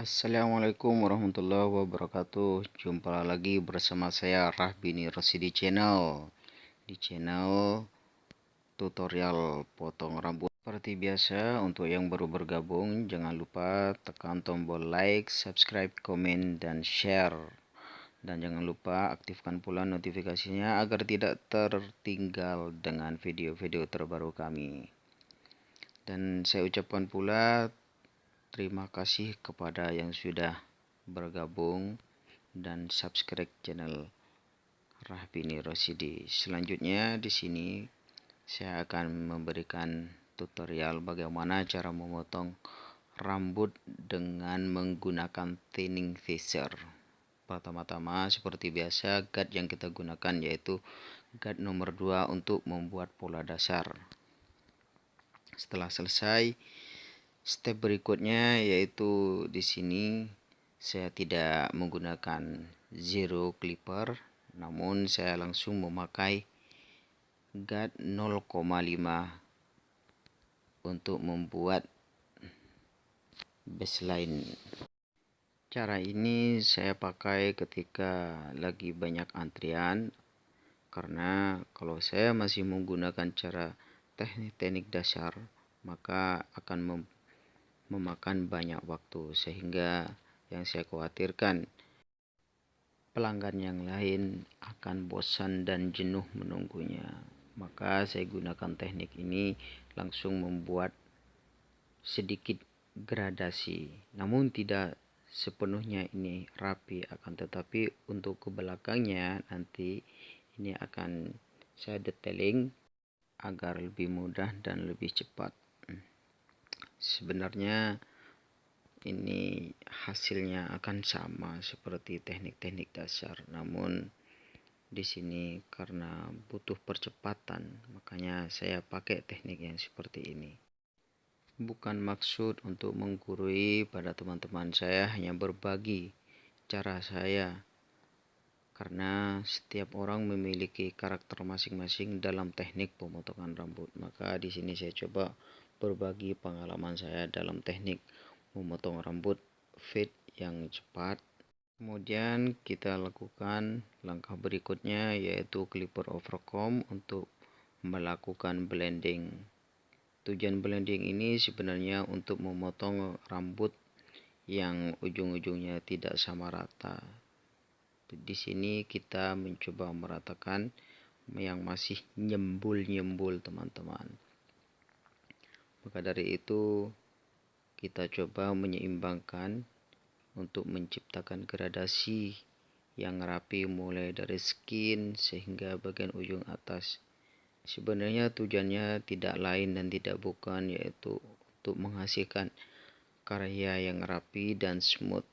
Assalamualaikum warahmatullahi wabarakatuh. Jumpa lagi bersama saya Rahbini Rosidi Channel. Di channel tutorial potong rambut. Seperti biasa, untuk yang baru bergabung, jangan lupa tekan tombol like, subscribe, komen, dan share. Dan jangan lupa aktifkan pula notifikasinya agar tidak tertinggal dengan video-video terbaru kami. Dan saya ucapkan pula terima kasih kepada yang sudah bergabung dan subscribe channel Rahbini Rosidi. Selanjutnya di sini saya akan memberikan tutorial bagaimana cara memotong rambut dengan menggunakan thinning phaser. Pertama-tama seperti biasa, guard yang kita gunakan yaitu guard nomor 2 untuk membuat pola dasar. Setelah selesai, step berikutnya yaitu di sini saya tidak menggunakan zero clipper, namun saya langsung memakai guard 0,5 untuk membuat baseline. Cara ini saya pakai ketika lagi banyak antrian, karena kalau saya masih menggunakan cara teknik dasar maka akan memakan banyak waktu, sehingga yang saya khawatirkan pelanggan yang lain akan bosan dan jenuh menunggunya. Maka saya gunakan teknik ini, langsung membuat sedikit gradasi, namun tidak sepenuhnya ini rapi, akan tetapi untuk ke belakangnya nanti ini akan saya detailing agar lebih mudah dan lebih cepat. Sebenarnya ini hasilnya akan sama seperti teknik-teknik dasar, namun di sini karena butuh percepatan makanya saya pakai teknik yang seperti ini. Bukan maksud untuk menggurui pada teman-teman, saya hanya berbagi cara saya, karena setiap orang memiliki karakter masing-masing dalam teknik pemotongan rambut. Maka di sini saya coba berbagi pengalaman saya dalam teknik memotong rambut fade yang cepat. Kemudian kita lakukan langkah berikutnya yaitu clipper overcomb untuk melakukan blending. Tujuan blending ini sebenarnya untuk memotong rambut yang ujung-ujungnya tidak sama rata. Di sini kita mencoba meratakan yang masih nyembul-nyembul, teman-teman. Maka dari itu kita coba menyeimbangkan untuk menciptakan gradasi yang rapi mulai dari skin sehingga bagian ujung atas. Sebenarnya tujuannya tidak lain dan tidak bukan yaitu untuk menghasilkan karya yang rapi dan smooth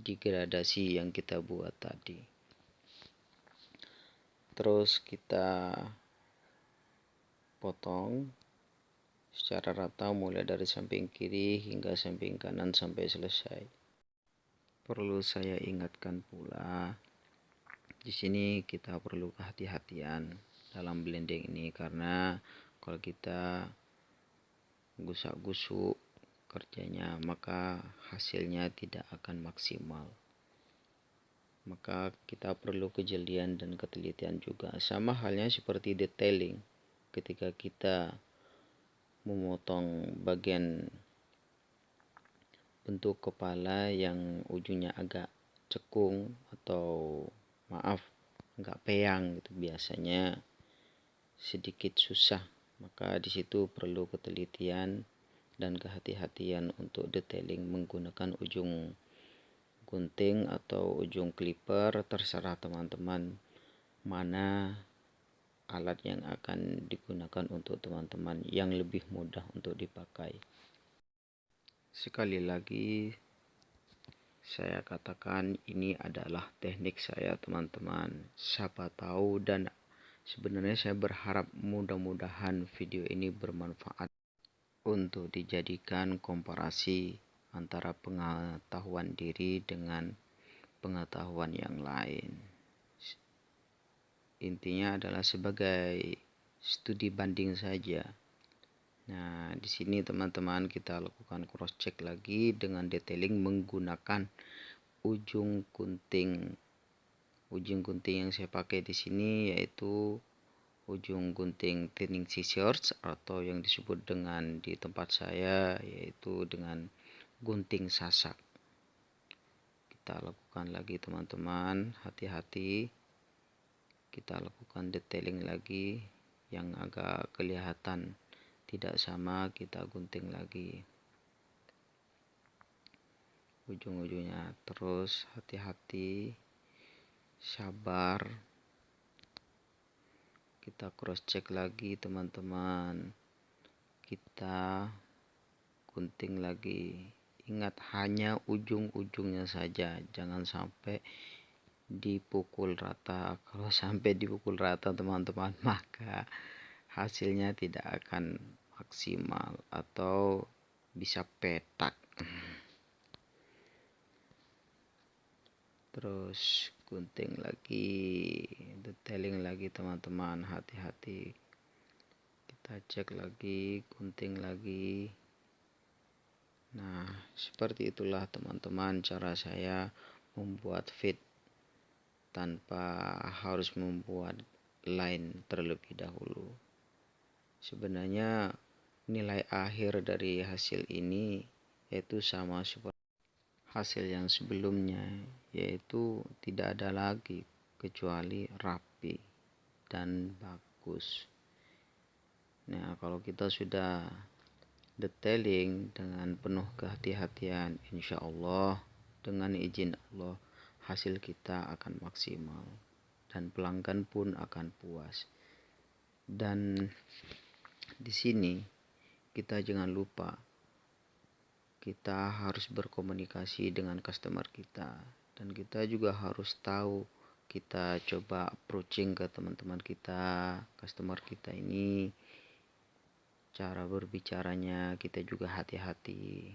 di gradasi yang kita buat tadi. Terus kita potong secara rata mulai dari samping kiri hingga samping kanan sampai selesai. Perlu saya ingatkan pula, di sini kita perlu kehati-hatian dalam blending ini, karena kalau kita gusak-gusuk kerjanya maka hasilnya tidak akan maksimal. Maka kita perlu kejelian dan ketelitian juga. Sama halnya seperti detailing, ketika kita memotong bagian bentuk kepala yang ujungnya agak cekung atau agak peyang gitu, biasanya sedikit susah. Maka di situ perlu ketelitian dan kehati-hatian untuk detailing menggunakan ujung gunting atau ujung clipper, terserah teman-teman mana alat yang akan digunakan untuk teman-teman yang lebih mudah untuk dipakai. Sekali lagi saya katakan ini adalah teknik saya, teman-teman. Siapa tahu, dan sebenarnya saya berharap mudah-mudahan video ini bermanfaat untuk dijadikan komparasi antara pengetahuan diri dengan pengetahuan yang lain. Intinya adalah sebagai studi banding saja. Nah, di sini teman-teman kita lakukan cross check lagi dengan detailing menggunakan ujung gunting. Ujung gunting yang saya pakai di sini yaitu ujung gunting thinning scissors, atau yang disebut dengan di tempat saya yaitu dengan gunting sasak. Kita lakukan lagi teman-teman, hati-hati. Kita lakukan detailing lagi yang agak kelihatan tidak sama, kita gunting lagi ujung-ujungnya. Terus hati-hati, sabar, kita cross check lagi teman-teman, kita gunting lagi. Ingat, hanya ujung-ujungnya saja, jangan sampai dipukul rata. Kalau sampai dipukul rata teman-teman, maka hasilnya tidak akan maksimal atau bisa petak. Terus gunting lagi, detailing lagi teman-teman, hati-hati. Kita cek lagi, gunting lagi. Nah, seperti itulah teman-teman cara saya membuat fit tanpa harus membuat line terlebih dahulu. Sebenarnya nilai akhir dari hasil ini yaitu sama seperti hasil yang sebelumnya, yaitu tidak ada lagi kecuali rapi dan bagus. Nah, kalau kita sudah detailing dengan penuh kehati-hatian, insya Allah dengan izin Allah hasil kita akan maksimal dan pelanggan pun akan puas. Dan di sini kita jangan lupa, kita harus berkomunikasi dengan customer kita, dan kita juga harus tahu, kita coba approaching ke teman-teman kita, customer kita ini, cara berbicaranya kita juga hati-hati.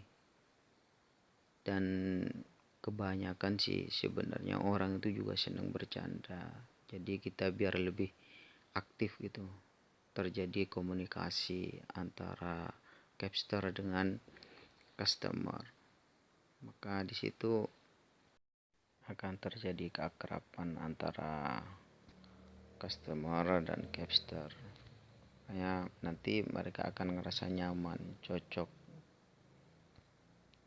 Dan kebanyakan sih sebenarnya orang itu juga senang bercanda, jadi kita biar lebih aktif gitu, terjadi komunikasi antara capster dengan customer, maka di situ akan terjadi keakraban antara customer dan capster. Kayak nanti mereka akan ngerasa nyaman, cocok,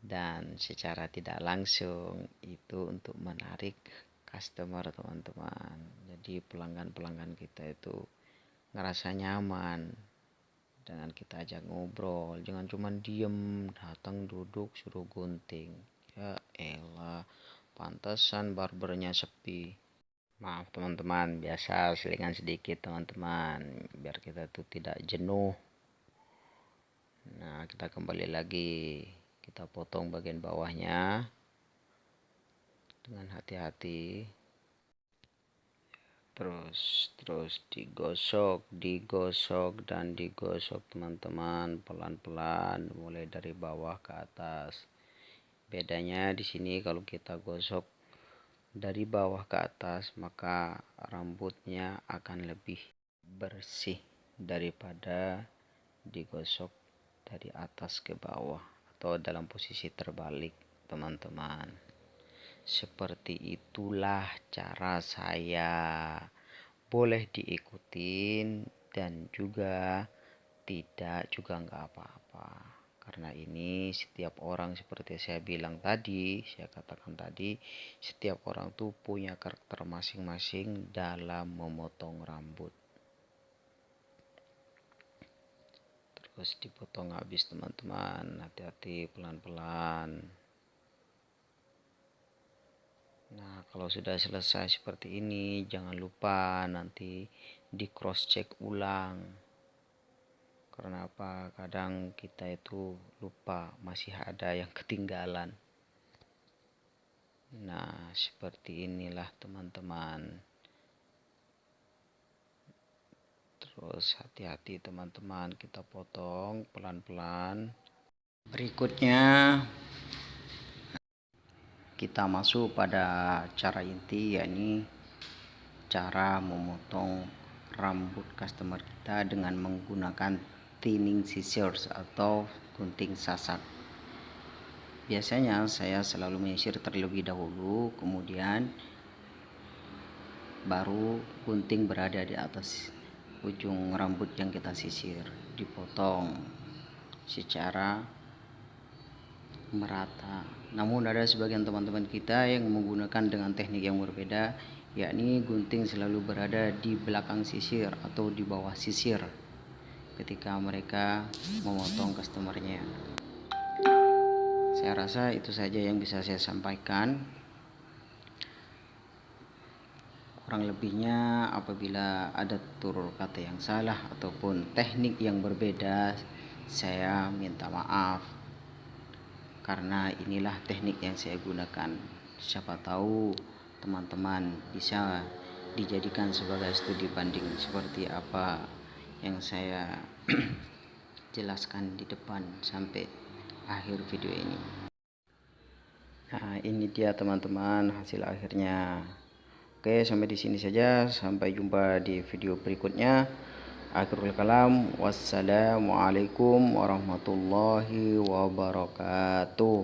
dan secara tidak langsung itu untuk menarik customer teman-teman. Jadi pelanggan-pelanggan kita itu ngerasa nyaman dengan kita ajak ngobrol, jangan cuma diem, datang duduk suruh gunting. Ya elah, pantesan barbernya sepi. Maaf teman-teman, biasa selingan sedikit teman-teman, biar kita tuh tidak jenuh. Nah, kita kembali lagi, kita potong bagian bawahnya dengan hati-hati. Terus digosok dan digosok teman-teman, pelan-pelan mulai dari bawah ke atas. Bedanya di sini kalau kita gosok dari bawah ke atas, maka rambutnya akan lebih bersih daripada digosok dari atas ke bawah atau dalam posisi terbalik teman-teman. Seperti itulah cara saya, boleh diikutin dan juga tidak juga nggak apa-apa, karena ini setiap orang seperti saya bilang tadi, saya katakan tadi, setiap orang tuh punya karakter masing-masing dalam memotong rambut. Terus dipotong habis teman-teman, hati-hati, pelan-pelan. Nah, kalau sudah selesai seperti ini, jangan lupa nanti di cross check ulang. Karena apa? Kadang kita itu lupa, masih ada yang ketinggalan. Nah, seperti inilah teman-teman. Terus hati-hati teman-teman, kita potong pelan-pelan. Berikutnya kita masuk pada cara inti, yakni cara memotong rambut customer kita dengan menggunakan thinning scissors atau gunting sasak. Biasanya saya selalu menyisir terlebih dahulu, kemudian baru gunting berada di atas ujung rambut yang kita sisir, dipotong secara merata. Namun ada sebagian teman-teman kita yang menggunakan dengan teknik yang berbeda, yakni gunting selalu berada di belakang sisir atau di bawah sisir ketika mereka memotong customernya. Saya rasa itu saja yang bisa saya sampaikan. Kurang lebihnya apabila ada tutur kata yang salah ataupun teknik yang berbeda, saya minta maaf, karena inilah teknik yang saya gunakan. Siapa tahu teman-teman bisa dijadikan sebagai studi banding seperti apa yang saya jelaskan di depan sampai akhir video ini. Nah, ini dia teman-teman hasil akhirnya. Oke, sampai di sini saja. Sampai jumpa di video berikutnya. Akhirul kalam, wassalamualaikum warahmatullahi wabarakatuh.